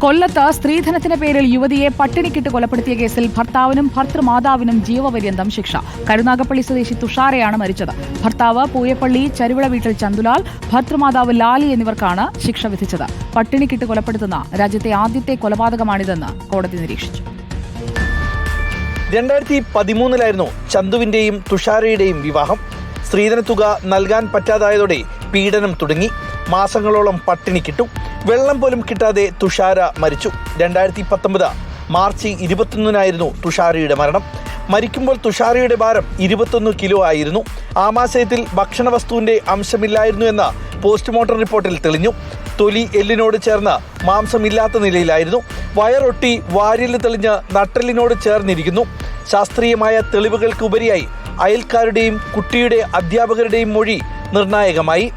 കൊല്ലത്ത് സ്ത്രീധനത്തിന്റെ പേരിൽ യുവതിയെ പട്ടിണിക്കിട്ട് കൊലപ്പെടുത്തിയ കേസിൽ ഭർത്താവിനും ഭർത്തൃമാതാവിനും ജീവപര്യന്തം ശിക്ഷ. കരുനാഗപ്പള്ളി സ്വദേശി തുഷാരയാണ് മരിച്ചത്. ഭർത്താവ് പൂയപ്പള്ളി ചരുവിള വീട്ടിൽ ചന്തുലാൽ, ഭർത്തൃമാതാവ് ലാലി എന്നിവർക്കാണ് ശിക്ഷ വിധിച്ചത്. പട്ടിണിക്കിട്ട് കൊലപ്പെടുത്തുന്ന രാജ്യത്തെ ആദ്യത്തെ കൊലപാതകമാണിതെന്ന് കോടതി നിരീക്ഷിച്ചു. 2013 ചന്തുവിന്റെയും തുഷാരയുടെയും വിവാഹം. സ്ത്രീധനത്തുക നൽകാൻ പറ്റാതായതോടെ പീഡനം തുടങ്ങി. മാസങ്ങളോളം പട്ടിണിക്കിട്ടു. വെള്ളം പോലും കിട്ടാതെ തുഷാര മരിച്ചു. 2019 മാർച്ച് 21 തുഷാരയുടെ മരണം. മരിക്കുമ്പോൾ തുഷാരയുടെ ഭാരം 21 കിലോ ആയിരുന്നു. ആമാശയത്തിൽ ഭക്ഷണവസ്തുവിന്റെ അംശമില്ലായിരുന്നു എന്ന പോസ്റ്റ്മോർട്ടം റിപ്പോർട്ടിൽ തെളിഞ്ഞു. തൊലി എല്ലിനോട് ചേർന്ന് മാംസമില്ലാത്ത നിലയിലായിരുന്നു. വയറൊട്ടി വാരിയല് തെളിഞ്ഞ് നട്ടെല്ലിനോട് ചേർന്നിരിക്കുന്നു. ശാസ്ത്രീയമായ തെളിവുകൾക്ക് ഉപരിയായി അയൽക്കാരുടെയും കുട്ടിയുടെ അധ്യാപകരുടെയും മൊഴി നിർണായകമായി.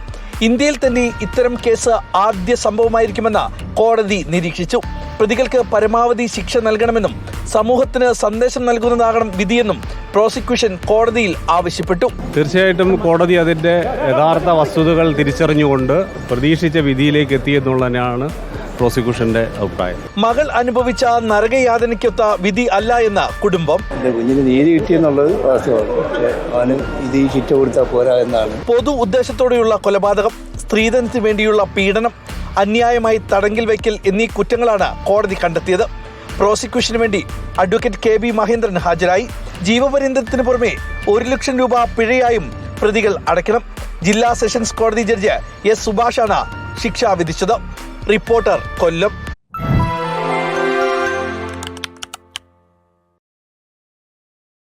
ഇന്ത്യയിൽ തന്നെ ഇത്തരം കേസ് ആദ്യ സംഭവമായിരിക്കുമെന്ന് കോടതി നിരീക്ഷിച്ചു. പ്രതികൾക്ക് പരമാവധി ശിക്ഷ നൽകണമെന്നും സമൂഹത്തിന് സന്ദേശം നൽകുന്നതാകണം വിധിയെന്നും പ്രോസിക്യൂഷൻ കോടതിയിൽ ആവശ്യപ്പെട്ടു. തീർച്ചയായിട്ടും കോടതി അതിൻ്റെ യഥാർത്ഥ വസ്തുതകൾ തിരിച്ചറിഞ്ഞുകൊണ്ട് പ്രതീക്ഷിച്ച വിധിയിലേക്ക് എത്തിയെന്നുള്ളതാണ് പ്രോസിക്യൂഷന്റെ അഭിപ്രായം. മകൾ അനുഭവിച്ച നരകയാതനയ്ക്കൊത്ത വിധി അല്ല എന്ന കുടുംബം. കുഞ്ഞിന് നീതി കിട്ടിയെന്നുള്ളത് വാസ്തവമാണ്, പക്ഷേ അവന് ഇത് ശിക്ഷ കൊടുത്താൽ പോരാ എന്നാണ്. പൊതു ഉദ്ദേശത്തോടെയുള്ള കൊലപാതകം, സ്ത്രീധനത്തിന് വേണ്ടിയുള്ള പീഡനം, അന്യായമായി തടങ്കിൽ വയ്ക്കൽ എന്നീ കുറ്റങ്ങളാണ് കോടതി കണ്ടെത്തിയത്. പ്രോസിക്യൂഷന് വേണ്ടി അഡ്വക്കേറ്റ് KB മഹേന്ദ്രൻ ഹാജരായി. ജീവപര്യന്തത്തിന് പുറമെ 1 ലക്ഷം രൂപ പിഴയായും പ്രതികൾ അടയ്ക്കണം. ജില്ലാ സെഷൻസ് കോടതി ജഡ്ജ് S. സുഭാഷാണ് ശിക്ഷ വിധിച്ചത്. റിപ്പോർട്ടർ, കൊല്ലം.